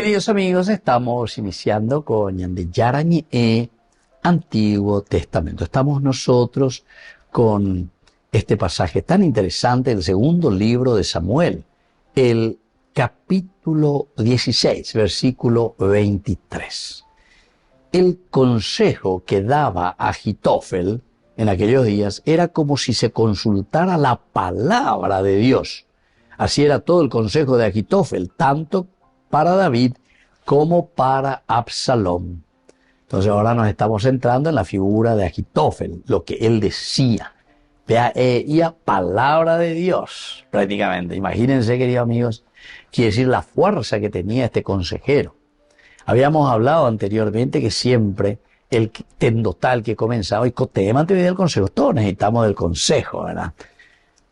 Queridos amigos, estamos iniciando con Yarañe Antiguo Testamento. Estamos nosotros con este pasaje tan interesante, el segundo libro de Samuel, el capítulo 16, versículo 23. El consejo que daba Ahitofel en aquellos días era como si se consultara la palabra de Dios. Así era todo el consejo de Ahitofel, tanto para David como para Absalom. Entonces ahora nos estamos centrando en la figura de Ahitofel, lo que él decía. Y a palabra de Dios, prácticamente. Imagínense, queridos amigos, quiere decir la fuerza que tenía este consejero. Habíamos hablado anteriormente que siempre el tendotal que comenzaba y tema del consejo. Todos necesitamos del consejo, ¿verdad?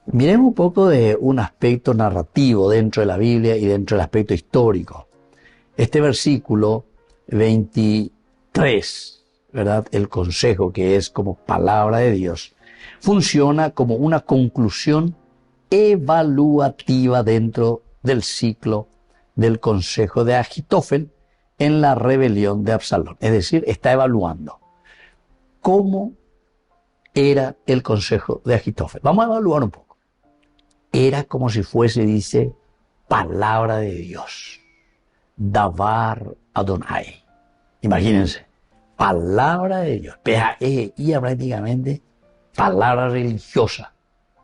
Miremos un poco de un aspecto narrativo dentro de la Biblia y dentro del aspecto histórico. Este versículo 23, ¿verdad? El consejo, que es como palabra de Dios, funciona como una conclusión evaluativa dentro del ciclo del consejo de Ahitofel en la rebelión de Absalón. Es decir, está evaluando cómo era el consejo de Ahitofel. Vamos a evaluar un poco. Era como si fuese, dice, palabra de Dios. Davar Adonai. Imagínense, palabra de Dios. Y prácticamente palabra religiosa.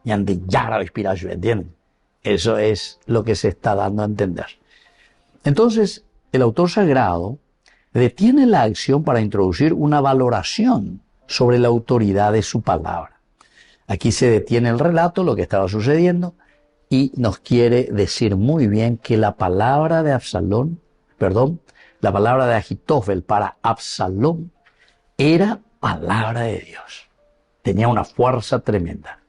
Y ante ya la inspiración, ¿entienden? Eso es lo que se está dando a entender. Entonces, el autor sagrado detiene la acción para introducir una valoración sobre la autoridad de su palabra. Aquí se detiene el relato, lo que estaba sucediendo, y nos quiere decir muy bien que la palabra de la palabra de Ahitofel para Absalón era palabra de Dios. Tenía una fuerza tremenda.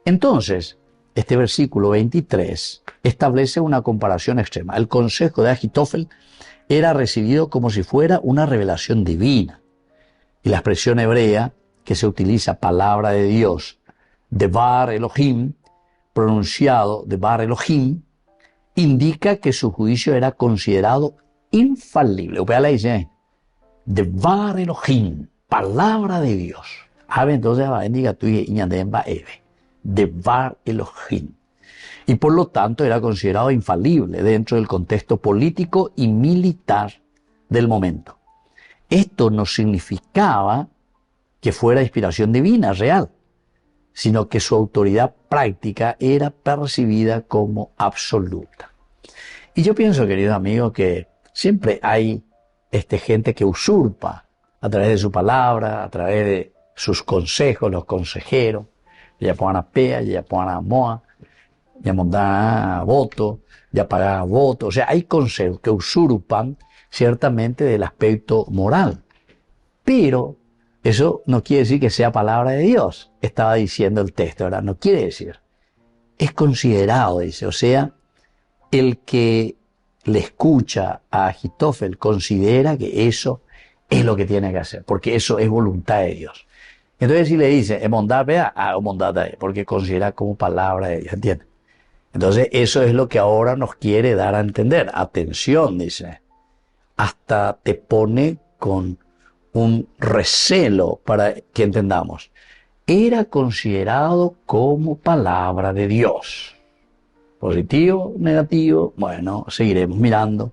Entonces, este versículo 23 establece una comparación extrema. El consejo de Ahitofel era recibido como si fuera una revelación divina. Y la expresión hebrea que se utiliza, palabra de Dios, Devar Elohim, pronunciado Devar Elohim, indica que su juicio era considerado infalible. Ustedes dice, Devar Elohim, palabra de Dios. Entonces va a indicar tú y Devar Elohim. Y por lo tanto era considerado infalible dentro del contexto político y militar del momento. Esto no significaba que fuera inspiración divina real, sino que su autoridad práctica era percibida como absoluta. Y yo pienso, queridos amigos, que siempre hay gente que usurpa a través de su palabra, a través de sus consejos, los consejeros, ya pongan a pea, ya pongan a moa, ya montan voto, ya pagan voto. O sea, hay consejos que usurpan ciertamente del aspecto moral. Pero eso no quiere decir que sea palabra de Dios, estaba diciendo el texto, ¿verdad? No quiere decir. Es considerado, dice, o sea, el que le escucha a Ahitofel considera que eso es lo que tiene que hacer, porque eso es voluntad de Dios. Entonces si le dice, porque considera como palabra de Dios, ¿entiendes? Entonces eso es lo que ahora nos quiere dar a entender. Atención, dice, hasta te pone con un recelo para que entendamos. Era considerado como palabra de Dios. Positivo, negativo, bueno, seguiremos mirando.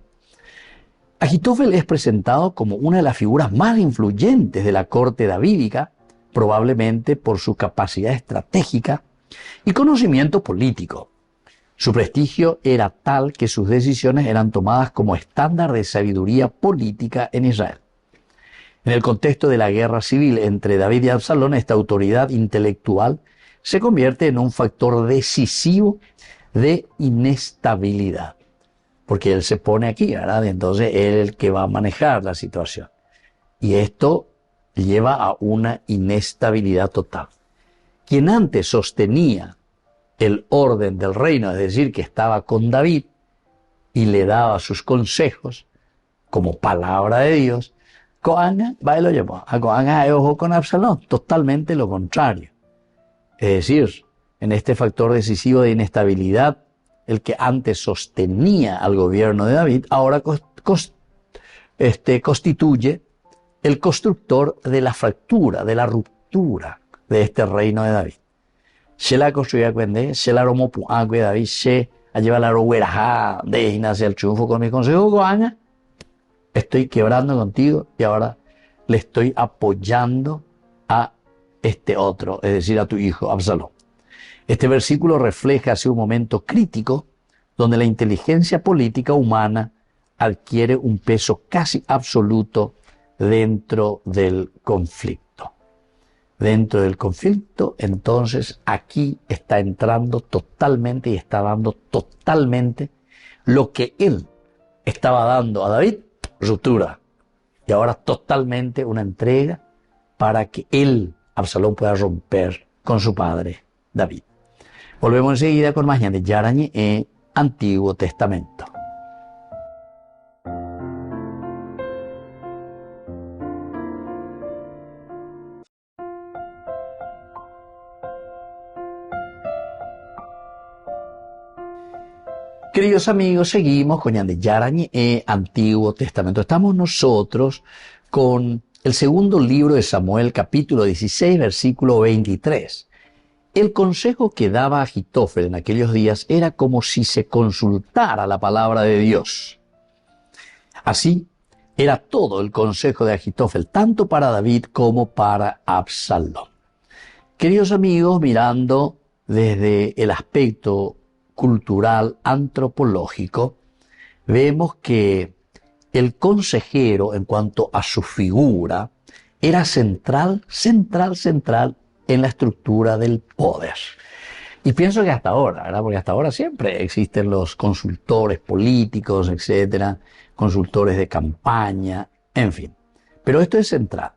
Ahitofel es presentado como una de las figuras más influyentes de la corte davídica, probablemente por su capacidad estratégica y conocimiento político. Su prestigio era tal que sus decisiones eran tomadas como estándar de sabiduría política en Israel. En el contexto de la guerra civil entre David y Absalón, esta autoridad intelectual se convierte en un factor decisivo de inestabilidad. Porque él se pone aquí, ¿verdad? Entonces él es el que va a manejar la situación. Y esto lleva a una inestabilidad total. Quien antes sostenía el orden del reino, es decir, que estaba con David y le daba sus consejos como palabra de Dios, Coanga va y lo llevó. A Coanga ojo con Absalón, totalmente lo contrario. Es decir, en este factor decisivo de inestabilidad, el que antes sostenía al gobierno de David, ahora constituye el constructor de la fractura, de la ruptura de este reino de David. Se la construyó cuando se la romó de David, se ha llevado la rogueraja de Ignacia el triunfo con mi consejo, Goana. Estoy quebrando contigo y ahora le estoy apoyando a este otro, es decir, a tu hijo Absalón. Este versículo refleja así un momento crítico donde la inteligencia política humana adquiere un peso casi absoluto dentro del conflicto. Dentro del conflicto, entonces, aquí está entrando totalmente y está dando totalmente lo que él estaba dando a David, ruptura. Y ahora totalmente una entrega para que él, Absalón, pueda romper con su padre David. Volvemos enseguida con más de Yarañi en Antiguo Testamento. Queridos amigos, seguimos con Yande Yarañi en Antiguo Testamento. Estamos nosotros con el segundo libro de Samuel, capítulo 16, versículo 23. El consejo que daba Ahitófel en aquellos días era como si se consultara la palabra de Dios. Así era todo el consejo de Ahitófel, tanto para David como para Absalón. Queridos amigos, mirando desde el aspecto cultural, antropológico, vemos que el consejero, en cuanto a su figura, era central en la estructura del poder. Y pienso que hasta ahora, ¿verdad? Porque hasta ahora siempre existen los consultores políticos, etcétera, consultores de campaña, en fin. Pero esto es central.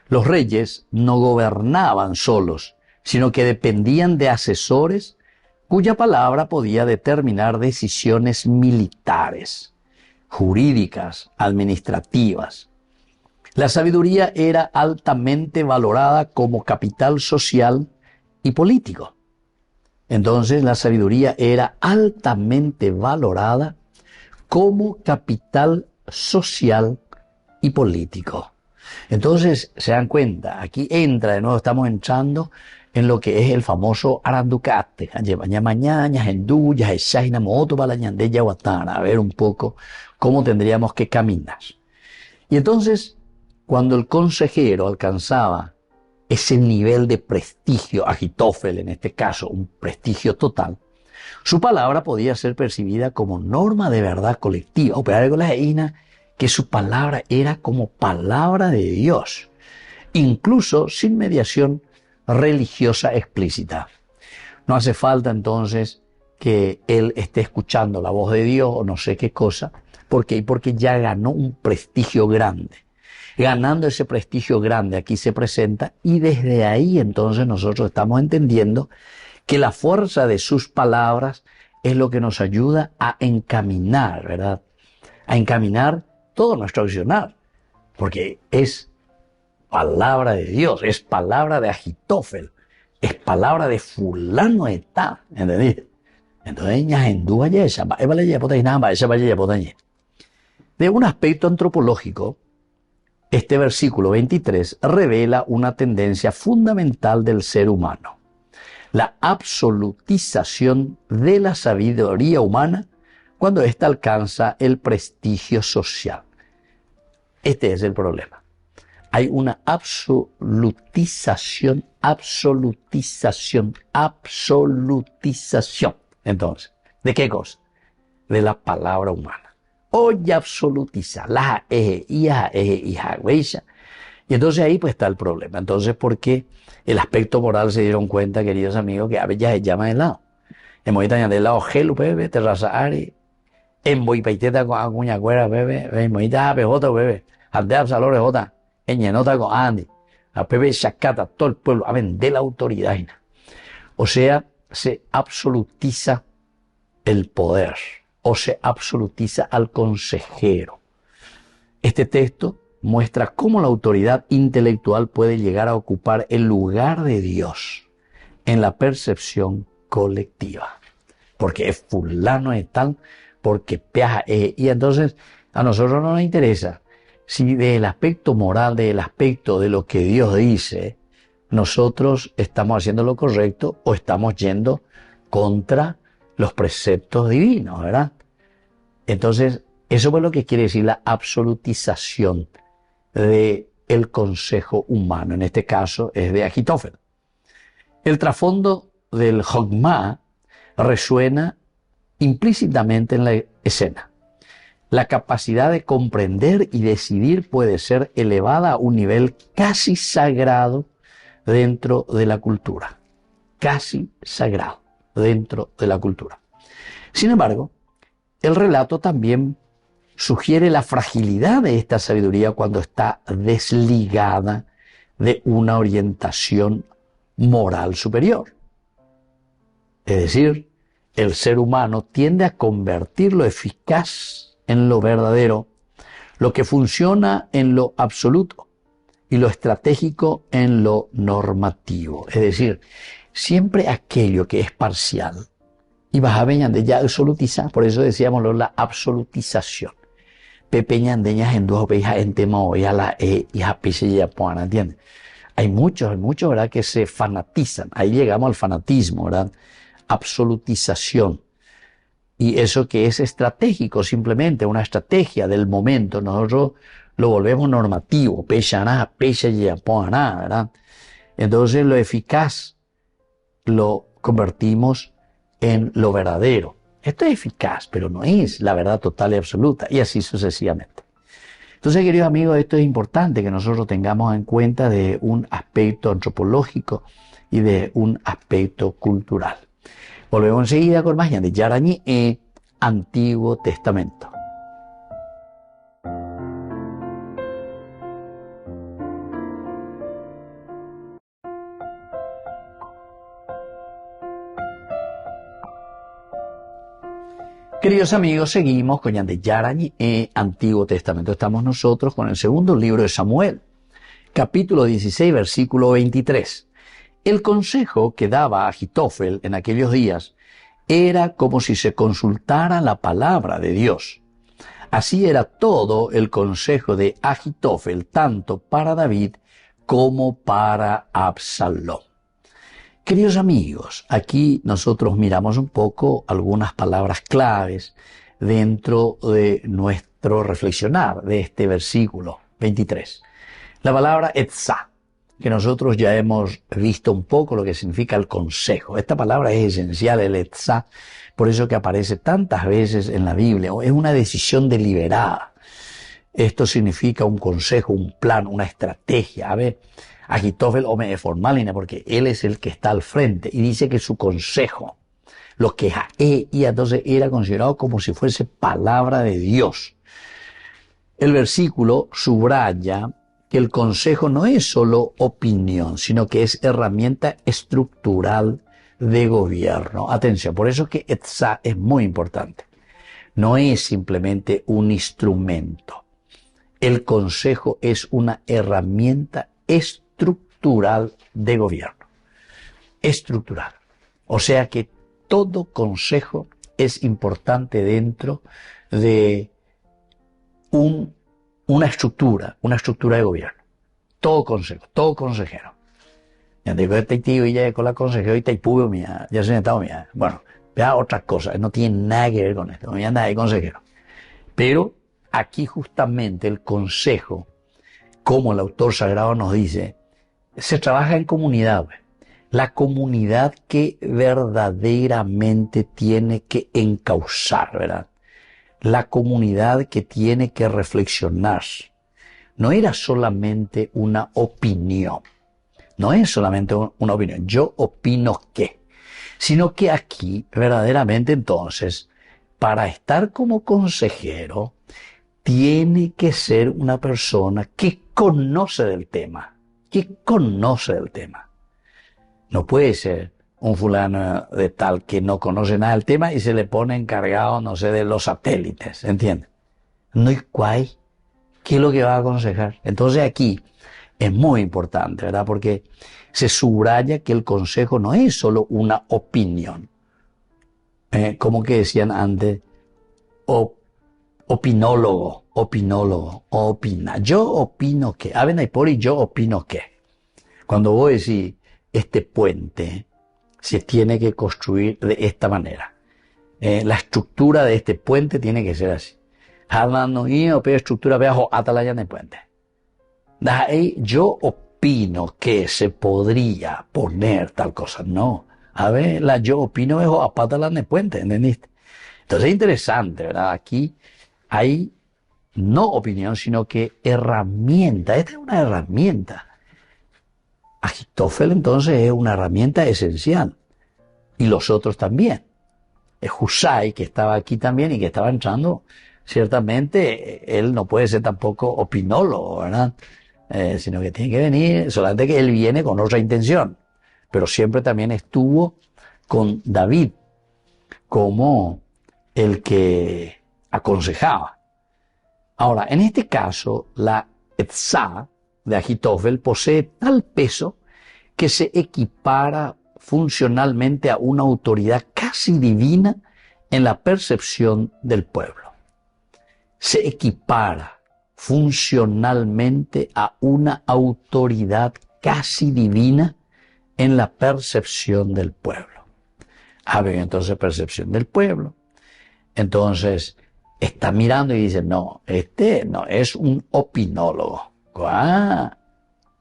Los reyes no gobernaban solos, sino que dependían de asesores cuya palabra podía determinar decisiones militares, jurídicas, administrativas. La sabiduría era altamente valorada como capital social y político. Entonces, la sabiduría era altamente valorada como capital social y político. Entonces, se dan cuenta, aquí entra de nuevo, estamos entrando en lo que es el famoso aranducate, a ver un poco cómo tendríamos que caminar. Y entonces, cuando el consejero alcanzaba ese nivel de prestigio, Ahitófel en este caso, un prestigio total, su palabra podía ser percibida como norma de verdad colectiva, o peor con la Ina, que su palabra era como palabra de Dios, incluso sin mediación religiosa explícita. No hace falta entonces que él esté escuchando la voz de Dios o no sé qué cosa. ¿Por qué? Porque ya ganó un prestigio grande. Ganando ese prestigio grande aquí se presenta y desde ahí entonces nosotros estamos entendiendo que la fuerza de sus palabras es lo que nos ayuda a encaminar, ¿verdad? A encaminar todo nuestro accionar. Porque es palabra de Dios, es palabra de Ahitófel, es palabra de fulano de tal, ¿entendés? Entonces, de un aspecto antropológico, este versículo 23 revela una tendencia fundamental del ser humano, la absolutización de la sabiduría humana cuando ésta alcanza el prestigio social. Este es el problema. Hay una absolutización. Entonces, ¿de qué cosa? De la palabra humana. Hoy absolutiza la y entonces ahí pues está el problema. Entonces, ¿por qué el aspecto moral se dieron cuenta, queridos amigos, que a veces ya se llama de lado? En Moita de lado, gelu, bebé, terraza ari, en Boipaiteta con acuña cuera, bebé, en Moita, pejota, bebé, aldea salores jota. En Llenota con Andy, a Pepe Chacata, todo el pueblo, a vender la autoridad. O sea, se absolutiza el poder, o se absolutiza al consejero. Este texto muestra cómo la autoridad intelectual puede llegar a ocupar el lugar de Dios en la percepción colectiva. Porque es fulano de tal, porque peaja, y entonces A nosotros no nos interesa si del aspecto moral, del aspecto de lo que Dios dice, nosotros estamos haciendo lo correcto o estamos yendo contra los preceptos divinos, ¿verdad? Entonces, eso es lo que quiere decir la absolutización del consejo humano. En este caso es de Agitofel. El trasfondo del Jogma resuena implícitamente en la escena. La capacidad de comprender y decidir puede ser elevada a un nivel casi sagrado dentro de la cultura. Casi sagrado dentro de la cultura. Sin embargo, el relato también sugiere la fragilidad de esta sabiduría cuando está desligada de una orientación moral superior. Es decir, el ser humano tiende a convertir lo eficaz en lo verdadero, lo que funciona en lo absoluto y lo estratégico en lo normativo. Es decir, siempre aquello que es parcial y vas a ver ya absolutizar, por eso decíamos la absolutización. Pepeñandeñas en dos ovejas en tema hoy a la y a piche y a puana, ¿entiendes? Hay muchos, ¿verdad?, que se fanatizan. Ahí llegamos al fanatismo, ¿verdad? Absolutización. Y eso que es estratégico, simplemente una estrategia del momento, nosotros lo volvemos normativo, pechaná, pecha y apuana, ¿verdad? Entonces lo eficaz lo convertimos en lo verdadero. Esto es eficaz, pero no es la verdad total y absoluta, y así sucesivamente. Entonces, queridos amigos, esto es importante que nosotros tengamos en cuenta de un aspecto antropológico y de un aspecto cultural. Volvemos enseguida con más de Yarañi Antiguo Testamento. Queridos amigos, seguimos con Yande Yarañi Antiguo Testamento. Estamos nosotros con el segundo libro de Samuel, capítulo 16, versículo 23. El consejo que daba Agitofel en aquellos días era como si se consultara la palabra de Dios. Así era todo el consejo de Agitofel, tanto para David como para Absalón. Queridos amigos, aquí nosotros miramos un poco algunas palabras claves dentro de nuestro reflexionar de este versículo 23. La palabra etzá, que nosotros ya hemos visto un poco lo que significa el consejo. Esta palabra es esencial, el etzá, por eso que aparece tantas veces en la Biblia. Es una decisión deliberada. Esto significa un consejo, un plan, una estrategia. A ver, Agitofel hombre es formal, porque él es el que está al frente y dice que su consejo, lo que y entonces era considerado como si fuese palabra de Dios. El versículo subraya que el consejo no es solo opinión, sino que es herramienta estructural de gobierno. Atención, por eso que etzá es muy importante. No es simplemente un instrumento. El consejo es una herramienta estructural de gobierno. Estructural. O sea que todo consejo es importante dentro de una estructura de gobierno. Todo consejo, todo consejero. Ya digo, este tío y ya con la consejero y te pudo mía, ya se ha estado mía. Bueno, vea otra cosa, no tiene nada que ver con esto, no hay nada de consejero. Pero aquí justamente el consejo, como el autor sagrado nos dice, se trabaja en comunidad. La comunidad que verdaderamente tiene que encauzar, ¿verdad? La comunidad que tiene que reflexionar. No era solamente una opinión. No es solamente una opinión. Yo opino que. Sino que aquí, verdaderamente, entonces, para estar como consejero, tiene que ser una persona que conoce del tema. Que conoce del tema. No puede ser un fulano de tal que no conoce nada del tema y se le pone encargado, no sé, de los satélites, ¿entiendes? No hay cuál, ¿qué es lo que va a aconsejar? Entonces aquí es muy importante, ¿verdad? Porque se subraya que el consejo no es solo una opinión. Como que decían antes, opinólogo, opina. Yo opino que, Abenaypori, yo opino que. Cuando vos decís, este puente se tiene que construir de esta manera. La estructura de este puente tiene que ser así. Estructura bajo atalaya de puente. Yo opino que se podría poner tal cosa. No. A ver, yo opino es apátala de puente, ¿entendiste? Entonces es interesante, ¿verdad? Aquí hay no opinión, sino que herramienta. Esta es una herramienta. Ajitófel entonces es una herramienta esencial. Y los otros también. Husay, que estaba aquí también y que estaba entrando, ciertamente él no puede ser tampoco opinólogo, ¿verdad? Sino que tiene que venir, solamente que él viene con otra intención. Pero siempre también estuvo con David como el que aconsejaba. Ahora, en este caso, la etzá de Ajitófel posee tal peso que se equipara funcionalmente a una autoridad casi divina en la percepción del pueblo. Se equipara funcionalmente a una autoridad casi divina en la percepción del pueblo. Entonces, percepción del pueblo. Entonces, está mirando y dice, no, este no es un opinólogo.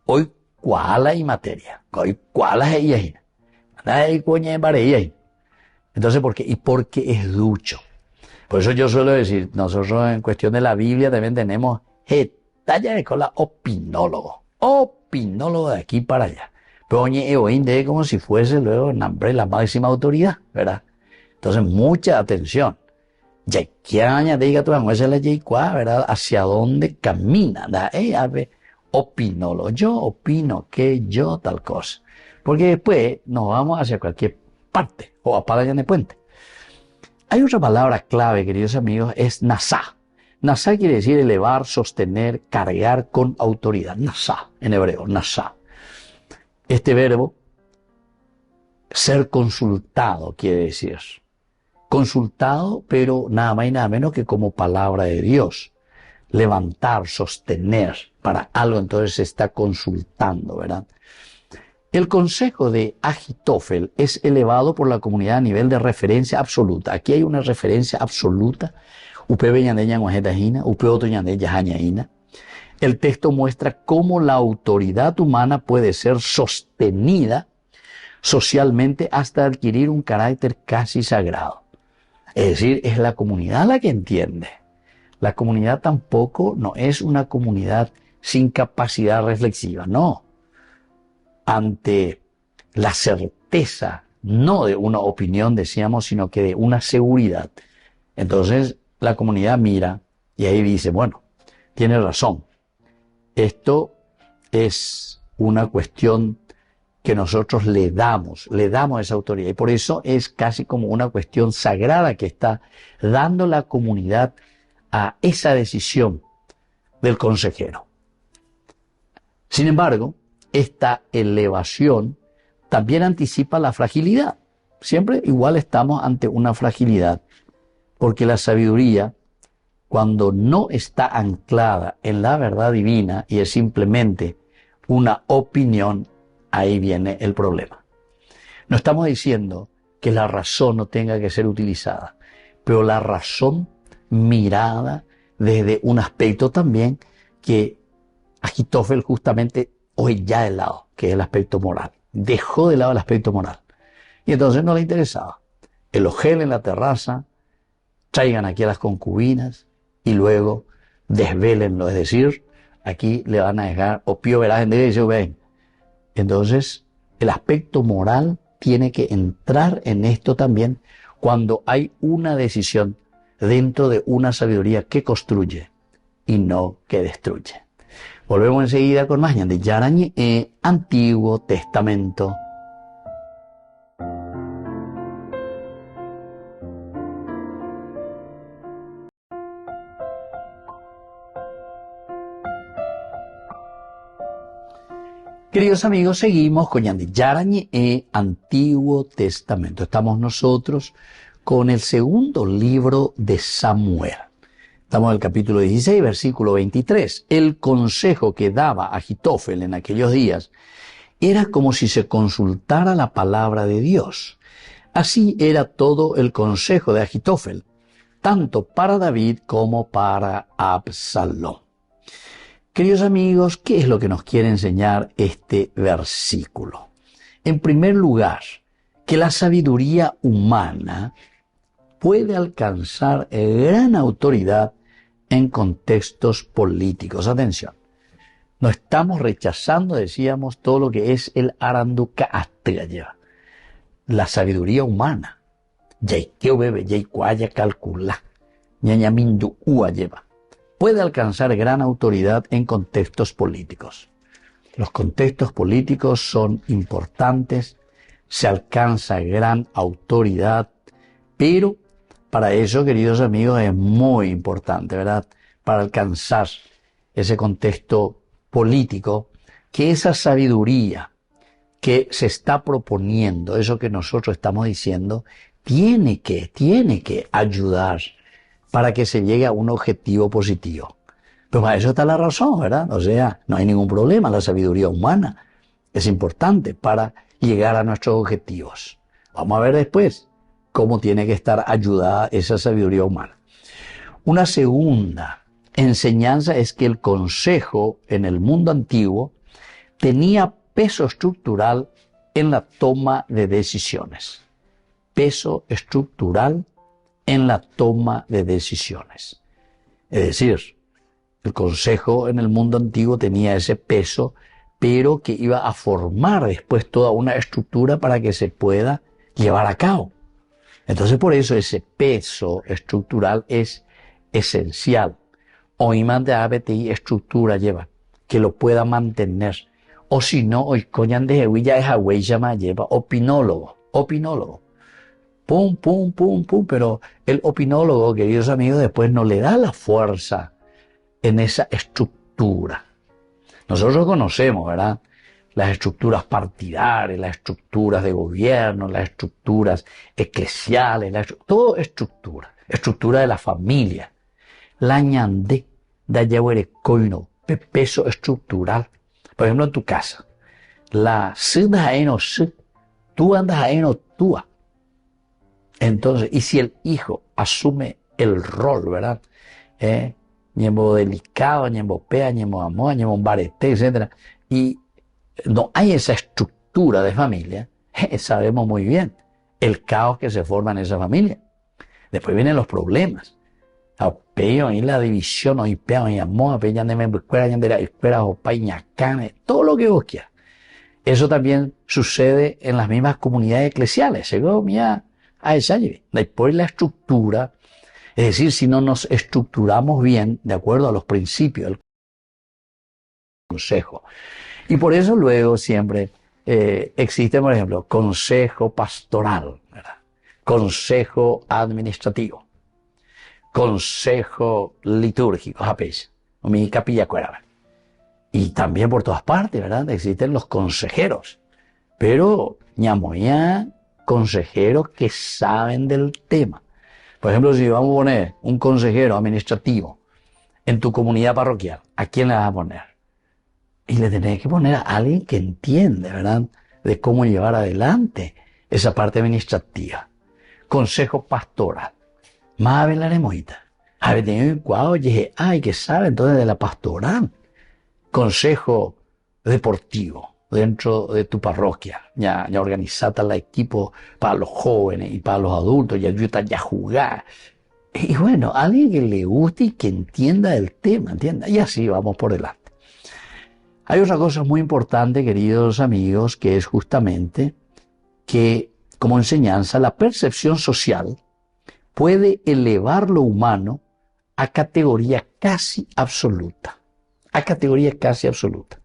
Hoy, ¿cuál hay materia? Hoy, ¿cuál es ella? Entonces, ¿por qué? Y porque es ducho. Por eso yo suelo decir, nosotros en cuestión de la Biblia también tenemos talla de cola opinólogo. Opinólogo de aquí para allá. Pero oye, como si fuese luego nombre la máxima autoridad, ¿verdad? Entonces, mucha atención. ¿Verdad? Hacia dónde camina. Opinólogo. Yo opino que yo tal cosa. Porque después nos vamos hacia cualquier parte o a Palayan de Puente. Hay otra palabra clave, queridos amigos, es nasá. Nasá quiere decir elevar, sostener, cargar con autoridad. Nasá, en hebreo, nasá. Este verbo, ser consultado, quiere decir. Consultado, pero nada más y nada menos que como palabra de Dios. Levantar, sostener para algo, entonces se está consultando, ¿verdad? El consejo de Ajitófel es elevado por la comunidad a nivel de referencia absoluta. Aquí hay una referencia absoluta. El texto muestra cómo la autoridad humana puede ser sostenida socialmente hasta adquirir un carácter casi sagrado. Es decir, es la comunidad la que entiende. La comunidad tampoco no es una comunidad sin capacidad reflexiva, no. Ante la certeza, no de una opinión, decíamos, sino que de una seguridad. Entonces, la comunidad mira y ahí dice, bueno, tiene razón. Esto es una cuestión que nosotros le damos esa autoridad. Y por eso es casi como una cuestión sagrada que está dando la comunidad a esa decisión del consejero. Sin embargo, esta elevación también anticipa la fragilidad. Siempre igual estamos ante una fragilidad, porque la sabiduría, cuando no está anclada en la verdad divina y es simplemente una opinión, ahí viene el problema. No estamos diciendo que la razón no tenga que ser utilizada, pero la razón mirada desde un aspecto también que Ajitófel justamente hoy ya de lado, que es el aspecto moral. Dejó de lado el aspecto moral. Y entonces no le interesaba. Elogéle en la terraza, traigan aquí a las concubinas y luego desvélenlo. Es decir, aquí le van a dejar, opio verás en derecho, ven. Entonces, el aspecto moral tiene que entrar en esto también cuando hay una decisión dentro de una sabiduría que construye y no que destruye. Volvemos enseguida con más de Yarañi, Antiguo Testamento. Queridos amigos, seguimos con Yandi Yarañi, Antiguo Testamento. Estamos nosotros con el segundo libro de Samuel. Estamos en el capítulo 16, versículo 23. El consejo que daba Agitofel en aquellos días era como si se consultara la palabra de Dios. Así era todo el consejo de Agitofel, tanto para David como para Absalón. Queridos amigos, ¿qué es lo que nos quiere enseñar este versículo? En primer lugar, que la sabiduría humana puede alcanzar gran autoridad en contextos políticos. Atención, no estamos rechazando, decíamos, todo lo que es el aranducastria, la sabiduría humana. Yaikeo bebe, yaicuaya calcula, ñañamindu ua lleva. Puede alcanzar gran autoridad en contextos políticos. Los contextos políticos son importantes, se alcanza gran autoridad, pero para eso, queridos amigos, es muy importante, ¿verdad? Para alcanzar ese contexto político, que esa sabiduría que se está proponiendo, eso que nosotros estamos diciendo, tiene que ayudar para que se llegue a un objetivo positivo. Pero para eso está la razón, ¿verdad? O sea, no hay ningún problema, la sabiduría humana es importante para llegar a nuestros objetivos. Vamos a ver después cómo tiene que estar ayudada esa sabiduría humana. Una segunda enseñanza es que el consejo en el mundo antiguo tenía peso estructural en la toma de decisiones. Peso estructural en la toma de decisiones. Es decir, el consejo en el mundo antiguo tenía ese peso, pero que iba a formar después toda una estructura para que se pueda llevar a cabo. Entonces, por eso ese peso estructural es esencial. O imante ABTI estructura lleva, que lo pueda mantener. O si no, hoy coñan de Hewilla es Hawái llama lleva opinólogo. Pum, pum, pum, pum, pero el opinólogo, queridos amigos, después no le da la fuerza en esa estructura. Nosotros conocemos, ¿verdad? Las estructuras partidarias, las estructuras de gobierno, las estructuras eclesiales, todo estructura de la familia. La ñandé, da coino, peso estructural. Por ejemplo, en tu casa, la sida eno si, tú andas eno túa. Entonces, y si el hijo asume el rol, ¿verdad? Ñembo delicado, ñembo pea, ñembo amor, ñembo barete, etc. Y no hay esa estructura de familia, sabemos muy bien el caos que se forma en esa familia. Después vienen los problemas. Y la división, todo lo que vos quieras. Eso también sucede en las mismas comunidades eclesiales. Después la estructura, es decir, si no nos estructuramos bien, de acuerdo a los principios del consejo. Y por eso luego siempre existe, por ejemplo, consejo pastoral, ¿verdad? Consejo administrativo, consejo litúrgico, mi capilla cuerda. Y también por todas partes, ¿verdad? Existen los consejeros, pero ñamoya, consejeros que saben del tema. Por ejemplo, si vamos a poner un consejero administrativo en tu comunidad parroquial, ¿a quién le vas a poner? Y le tenés que poner a alguien que entiende, ¿verdad?, de cómo llevar adelante esa parte administrativa. Consejo pastoral. Más hablaremos ahorita. A ver, tengo cuau, que sabe entonces de la pastoral. Consejo deportivo dentro de tu parroquia. Ya organizate el equipo para los jóvenes y para los adultos, ya ayuda a jugar. Y bueno, alguien que le guste y que entienda del tema, ¿entiendes? Y así vamos por delante. Hay otra cosa muy importante, queridos amigos, que es justamente que, como enseñanza, la percepción social puede elevar lo humano a categoría casi absoluta. A categoría casi absoluta.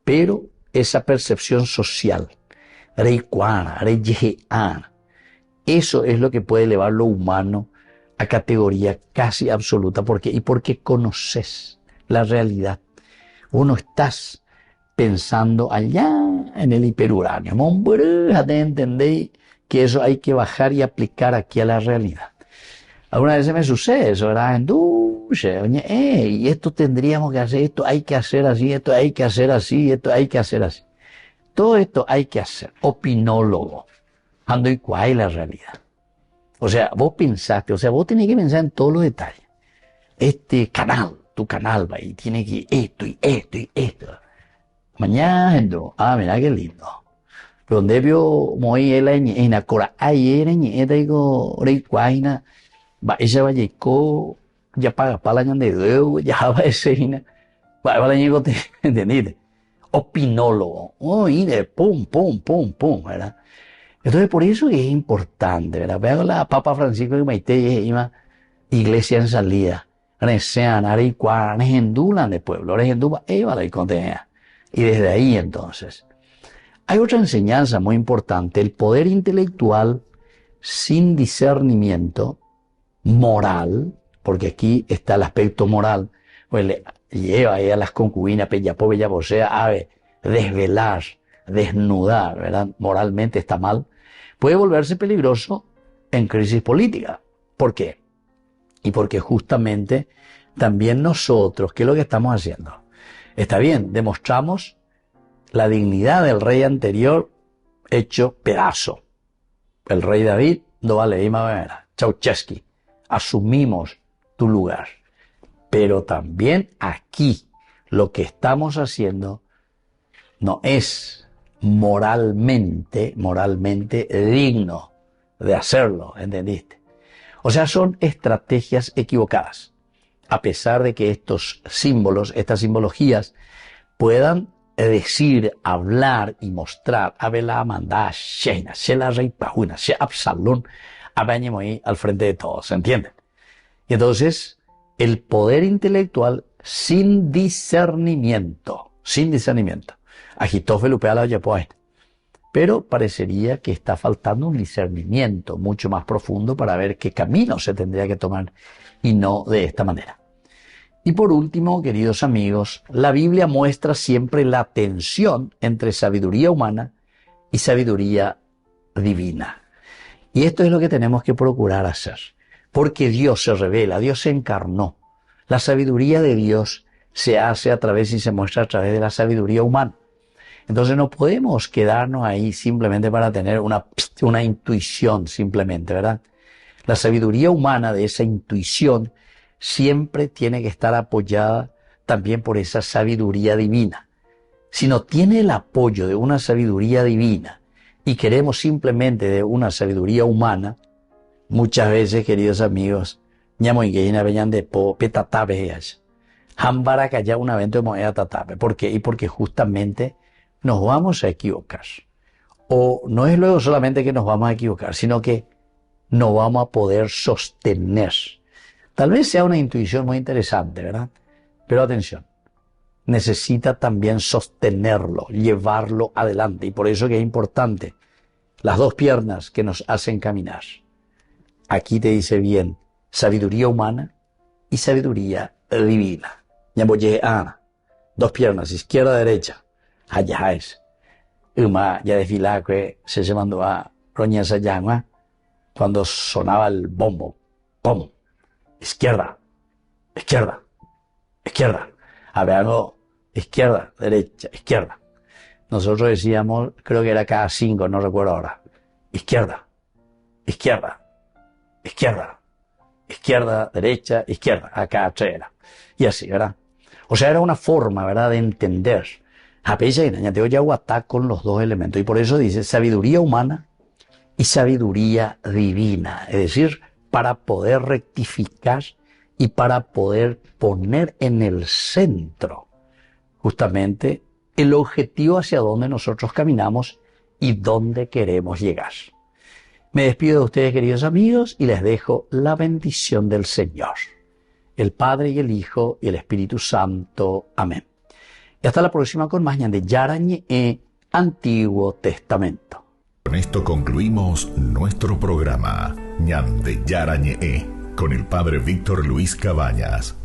Pero esa percepción social, eso es lo que puede elevar lo humano a categoría casi absoluta. ¿Por qué? Y porque conoces la realidad. Vos no estás pensando allá en el hiperuránio. ¿Entendéis que eso hay que bajar y aplicar aquí a la realidad? Algunas veces me sucede eso, ¿verdad? En dulce, oye, y esto tendríamos que hacer, esto hay que hacer así, esto hay que hacer así, esto hay que hacer así. Todo esto hay que hacer. Opinólogo. Ando y cuál es la realidad. O sea, vos pensaste, o sea, vos tenés que pensar en todos los detalles. Este canal, tu canal va y tiene que esto y esto y esto. Mañana, mira qué lindo. Donde vio muy él en la cora, ayer en esta digo, rey cuaina, va ella va llegó, ya paga para la de nuevo, ya va ese, va la llegó, ¿entendiste? Opinólogo, y de pum, pum, pum, pum, ¿verdad? Entonces, por eso es importante, ¿verdad? Veo la Papa Francisco y Maite y iglesia en salida. Resean, Arecuá, Regendulan de pueblo, Regenduba, Eva la contenía. Y desde ahí entonces. Hay otra enseñanza muy importante. El poder intelectual sin discernimiento moral, porque aquí está el aspecto moral, pues le lleva a las concubinas, Pellapó, sea, ave, desvelar, desnudar, ¿verdad? Moralmente está mal. Puede volverse peligroso en crisis política. ¿Por qué? Y porque justamente también nosotros, ¿qué es lo que estamos haciendo? Está bien, demostramos la dignidad del rey anterior hecho pedazo. El rey David, no vale, Ceausescu, asumimos tu lugar. Pero también aquí lo que estamos haciendo no es moralmente digno de hacerlo, ¿entendiste? O sea, son estrategias equivocadas. A pesar de que estos símbolos, estas simbologías, puedan decir, hablar y mostrar, a ver la mandada Sheina, la rey Pajuna, Absalón, al frente de todos, ¿se entienden? Y entonces, el poder intelectual sin discernimiento, Agitófel upea la yapoain. Pero parecería que está faltando un discernimiento mucho más profundo para ver qué camino se tendría que tomar y no de esta manera. Y por último, queridos amigos, la Biblia muestra siempre la tensión entre sabiduría humana y sabiduría divina. Y esto es lo que tenemos que procurar hacer. Porque Dios se revela, Dios se encarnó. La sabiduría de Dios se hace a través y se muestra a través de la sabiduría humana. Entonces no podemos quedarnos ahí simplemente para tener una intuición simplemente, ¿verdad? La sabiduría humana de esa intuición siempre tiene que estar apoyada también por esa sabiduría divina. Si no tiene el apoyo de una sabiduría divina y queremos simplemente de una sabiduría humana, muchas veces, queridos amigos, ¿por qué? Y porque justamente nos vamos a equivocar. O no es luego solamente que nos vamos a equivocar, sino que no vamos a poder sostener. Tal vez sea una intuición muy interesante, ¿verdad? Pero atención, necesita también sostenerlo, llevarlo adelante. Y por eso que es importante las dos piernas que nos hacen caminar. Aquí te dice bien, sabiduría humana y sabiduría divina. Dos piernas, izquierda, derecha. Allá es. Ya desfilaba que se mandó a Roñeza Llama cuando sonaba el bombo. ¡Pum! Izquierda, izquierda, izquierda. A ver, algo, izquierda, derecha, izquierda. Nosotros decíamos, creo que era cada 5, no recuerdo ahora. Izquierda, izquierda, izquierda, izquierda, derecha, izquierda. Acá 3 era. Y así, ¿verdad? O sea, era una forma, ¿verdad?, de entender. A pesar de que está con los dos elementos. Y por eso dice sabiduría humana y sabiduría divina. Es decir, para poder rectificar y para poder poner en el centro justamente el objetivo hacia donde nosotros caminamos y dónde queremos llegar. Me despido de ustedes, queridos amigos, y les dejo la bendición del Señor, el Padre y el Hijo y el Espíritu Santo. Amén. Y hasta la próxima con más de Yarañe Antiguo Testamento. Con esto concluimos nuestro programa Ñande Yarañe con el Padre Víctor Luis Cabañas.